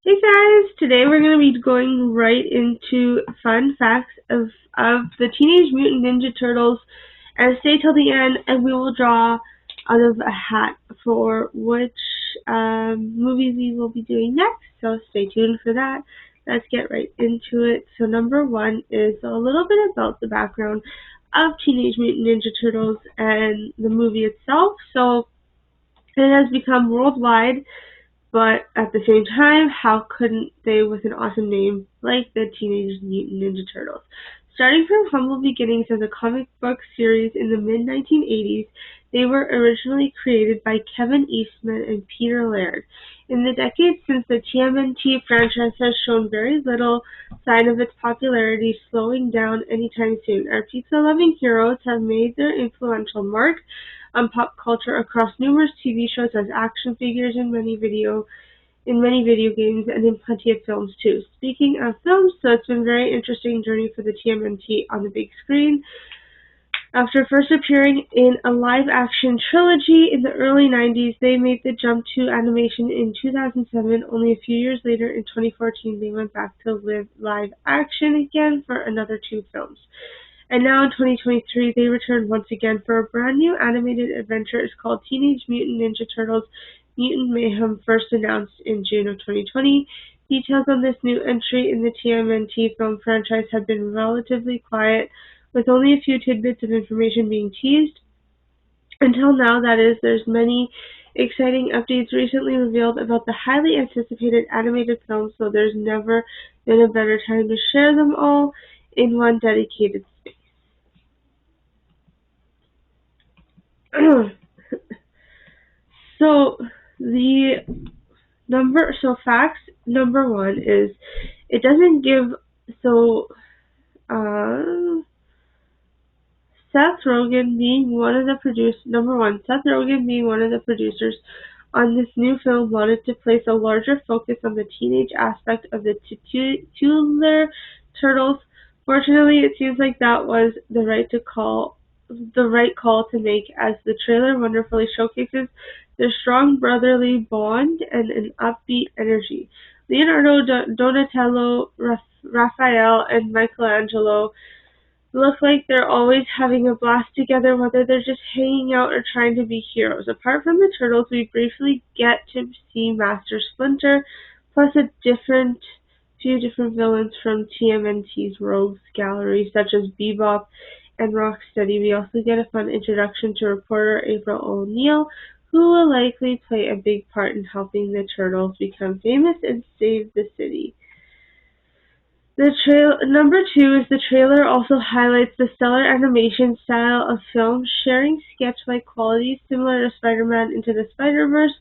Hey guys, today we're going to be going right into fun facts of the Teenage Mutant Ninja Turtles, and stay till the end and we will draw out of a hat for which movie we will be doing next, so stay tuned for that. Let's get right into it. So number one is a little bit about the background of Teenage Mutant Ninja Turtles and the movie itself. So it has become worldwide, but at the same time, how couldn't they with an awesome name like the Teenage Mutant Ninja Turtles? Starting from humble beginnings as a comic book series in the mid-1980s, they were originally created by Kevin Eastman and Peter Laird. In the decades since, the TMNT franchise has shown very little sign of its popularity slowing down anytime soon. Our pizza-loving heroes have made their influential mark on pop culture across numerous TV shows as action figures in many video games and in plenty of films too. Speaking of films, so it's been a very interesting journey for the TMNT on the big screen. After first appearing in a live-action trilogy in the early 90s, they made the jump to animation in 2007. Only a few years later, in 2014, they went back to live action again for another two films. And now in 2023, they return once again for a brand new animated adventure. It's called Teenage Mutant Ninja Turtles Mutant Mayhem, first announced in June of 2020. Details on this new entry in the TMNT film franchise have been relatively quiet, with only a few tidbits of information being teased. Until now, that is, there's many exciting updates recently revealed about the highly anticipated animated film, so there's never been a better time to share them all in one dedicated space. So the facts number one is it doesn't give so uh, Seth Rogen being one of the producers. Number one, Seth Rogen being one of the producers on this new film wanted to place a larger focus on the teenage aspect of the titular turtles. Fortunately, it seems like that was the right call to make, as the trailer wonderfully showcases their strong brotherly bond and an upbeat energy. Leonardo, Donatello, Raphael, and Michelangelo look like they're always having a blast together, whether they're just hanging out or trying to be heroes. Apart from the turtles, we briefly get to see Master Splinter, plus few different villains from TMNT's Rogues Gallery, such as Bebop and Rocksteady. We also get a fun introduction to reporter April O'Neil, who will likely play a big part in helping the turtles become famous and save the city. Number two is the trailer also highlights the stellar animation style of film, sharing sketch-like qualities similar to Spider-Man Into the Spider-Verse.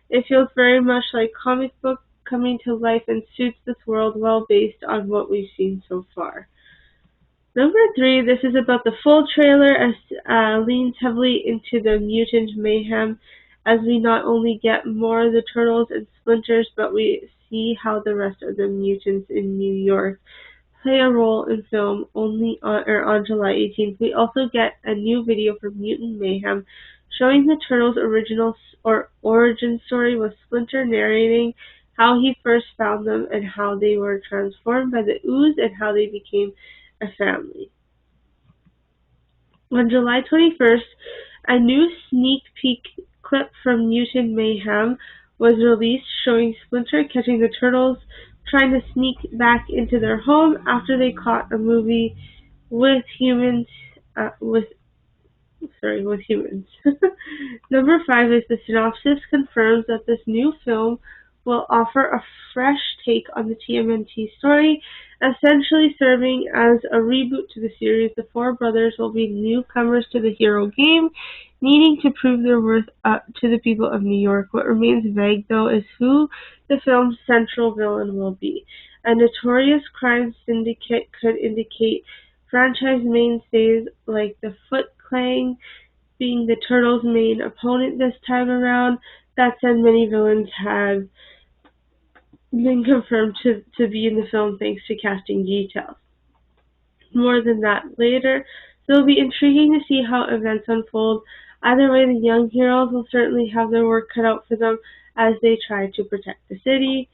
It feels very much like comic book coming to life and suits this world well based on what we've seen so far. Number three, this is about the full trailer as leans heavily into the Mutant Mayhem, as we not only get more of the turtles and splinters, but we see how the rest of the mutants in New York play a role in film on July 18th. We also get a new video from Mutant Mayhem showing the turtles' origin story, with Splinter narrating how he first found them and how they were transformed by the ooze and how they became a family. On July 21st, a new sneak peek clip from Mutant Mayhem was released, showing Splinter catching the turtles trying to sneak back into their home after they caught a movie with humans. With humans. Number five is the synopsis confirms that this new film will offer a fresh take on the TMNT story, essentially serving as a reboot to the series. The four brothers will be newcomers to the hero game, needing to prove their worth to the people of New York. What remains vague, though, is who the film's central villain will be. A notorious crime syndicate could indicate franchise mainstays like the Foot Clan being the Turtles' main opponent this time around. That said, many villains have been confirmed to be in the film thanks to casting details. More than that later, so it'll be intriguing to see how events unfold. Either way, the young heroes will certainly have their work cut out for them as they try to protect the city.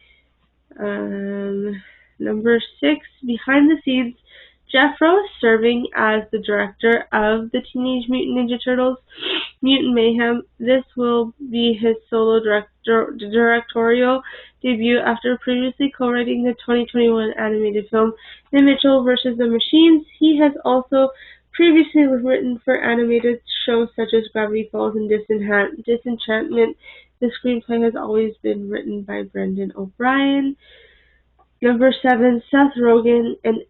Number 6, behind the scenes, Jeff Rowe is serving as the director of the Teenage Mutant Ninja Turtles, Mutant Mayhem. This will be his solo directorial debut after previously co-writing the 2021 animated film, The Mitchell vs. the Machines. He has also previously written for animated shows such as Gravity Falls and Disenchantment. The screenplay has always been written by Brendan O'Brien. Number 7, Seth Rogen and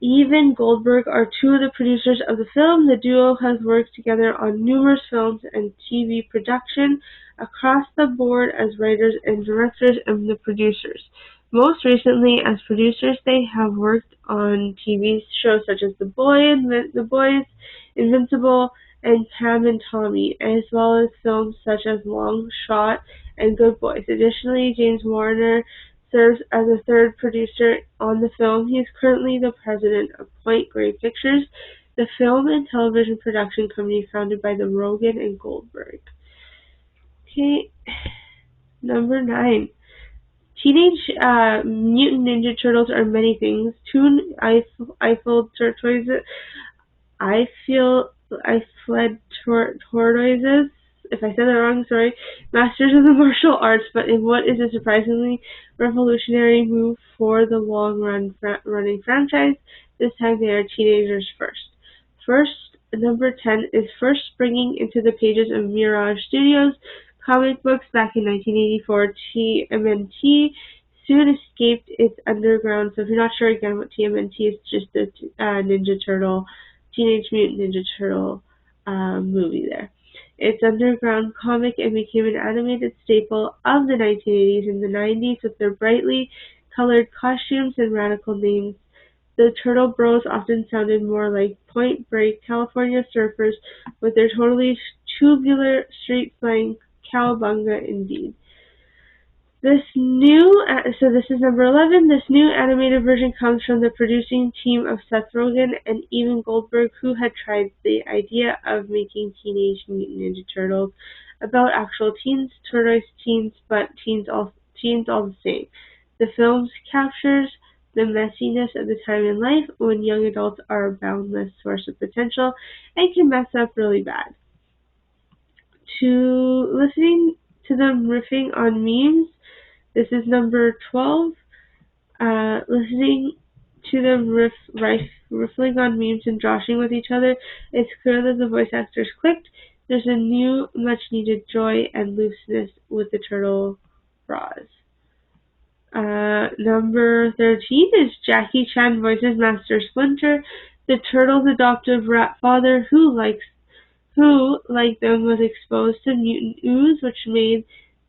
Evan Goldberg are two of the producers of the film. The duo has worked together on numerous films and TV production across the board as writers and directors and the producers. Most recently, as producers, they have worked on TV shows such as The Boys, Invincible, and Pam and Tommy, as well as films such as Long Shot and Good Boys. Additionally, James Warner serves as a third producer on the film. He is currently the president of Point Grey Pictures, the film and television production company founded by the Rogen and Goldberg. Okay, number 9. Teenage Mutant Ninja Turtles are many things. Toon Eiffel tortoises. I fled tortoises. If I said that wrong, sorry. Masters of the martial arts, but in what is a surprisingly revolutionary move for the long-running franchise. This time they are teenagers first. Number 10 is first springing into the pages of Mirage Studios comic books back in 1984. TMNT soon escaped its underground. So if you're not sure again what TMNT is, just the Teenage Mutant Ninja Turtle movie there. Its underground comic and became an animated staple of the 1980s and the 90s with their brightly colored costumes and radical names. The Turtle Bros often sounded more like Point Break California surfers with their totally tubular street slang cowabunga indeed. This is number 11. This new animated version comes from the producing team of Seth Rogen and Evan Goldberg, who had tried the idea of making Teenage Mutant Ninja Turtles about actual teens, tortoise teens, but teens all the same. The film captures the messiness of the time in life when young adults are a boundless source of potential and can mess up really bad. Listening to them riffing on memes. This is number 12. Listening to them riffling on memes and joshing with each other, it's clear that the voice actors clicked. There's a new, much-needed joy and looseness with the Turtle Bras. Number 13 is Jackie Chan voices Master Splinter, the Turtles' adoptive rat father, who, like them, was exposed to mutant ooze, which made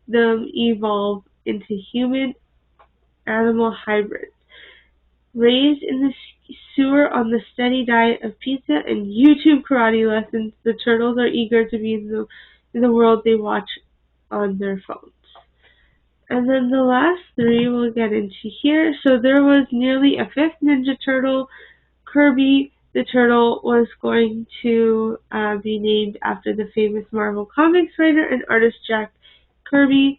them evolve into human-animal hybrids. Raised in the sewer on the steady diet of pizza and YouTube karate lessons, the turtles are eager to be in the world they watch on their phones. And then the last 3 we'll get into here. So there was nearly a 5th Ninja Turtle. Kirby the Turtle was going to be named after the famous Marvel Comics writer and artist Jack Kirby.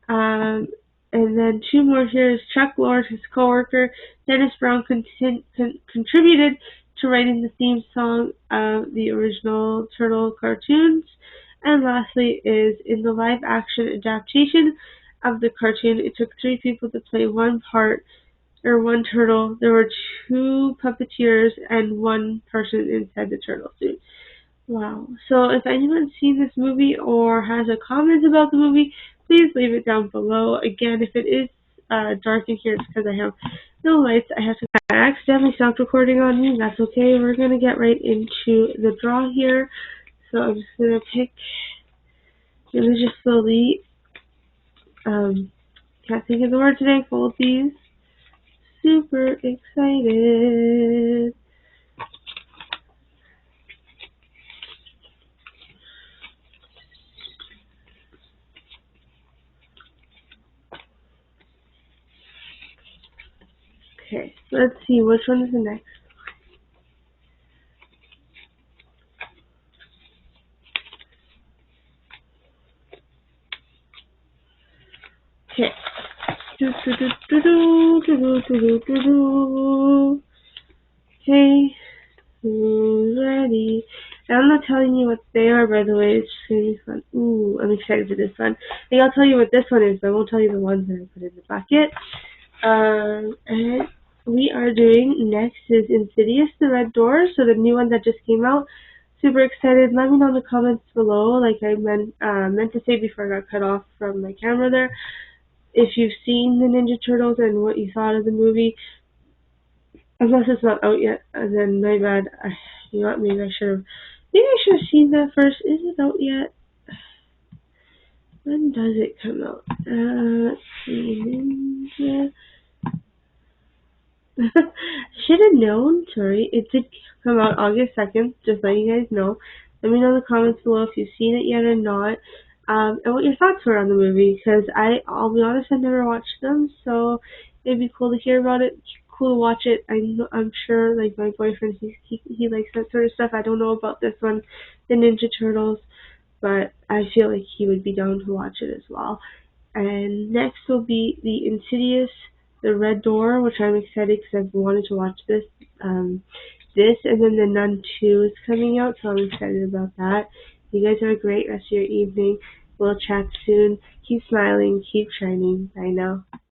And then 2 more here is Chuck Lorre, his co-worker, Dennis Brown, contributed to writing the theme song of the original Turtle cartoons. And lastly is in the live-action adaptation of the cartoon, it took 3 people to play one turtle. There were 2 puppeteers and 1 person inside the turtle suit. Wow. So if anyone's seen this movie or has a comment about the movie, please leave it down below. Again, if it is dark in here, it's because I have no lights. I accidentally stopped recording on me. That's okay. We're going to get right into the draw here. So I'm just going to pick images slowly. Can't think of the word today. Fold these. Super excited. Okay, let's see which one is the next. Okay. Okay, who's ready? And I'm not telling you what they are, by the way. It's just gonna be fun. Ooh, I'm excited for this one. I think I'll tell you what this one is, but I won't tell you the ones that I put in the bucket. And we are doing next is Insidious, the Red Door. So the new one that just came out. Super excited. Let me know in the comments below, like I meant to say before I got cut off from my camera there, if you've seen the Ninja Turtles and what you thought of the movie. Unless it's not out yet, and then my bad. You know what? Maybe I should have seen that first. Is it out yet? When does it come out? Let's see. Ninja. Should have known. Sorry, it did come out August 2nd. Just letting you guys know. Let me know in the comments below if you've seen it yet or not, and what your thoughts were on the movie. Because I'll be honest, I've never watched them, so it'd be cool to hear about it. Cool to watch it. I'm sure, like my boyfriend, he likes that sort of stuff. I don't know about this one, the Ninja Turtles, but I feel like he would be down to watch it as well. And next will be the Insidious, the Red Door, which I'm excited because I've wanted to watch this. And then the Nun 2 is coming out, so I'm excited about that. You guys have a great rest of your evening. We'll chat soon. Keep smiling, keep shining. Bye now.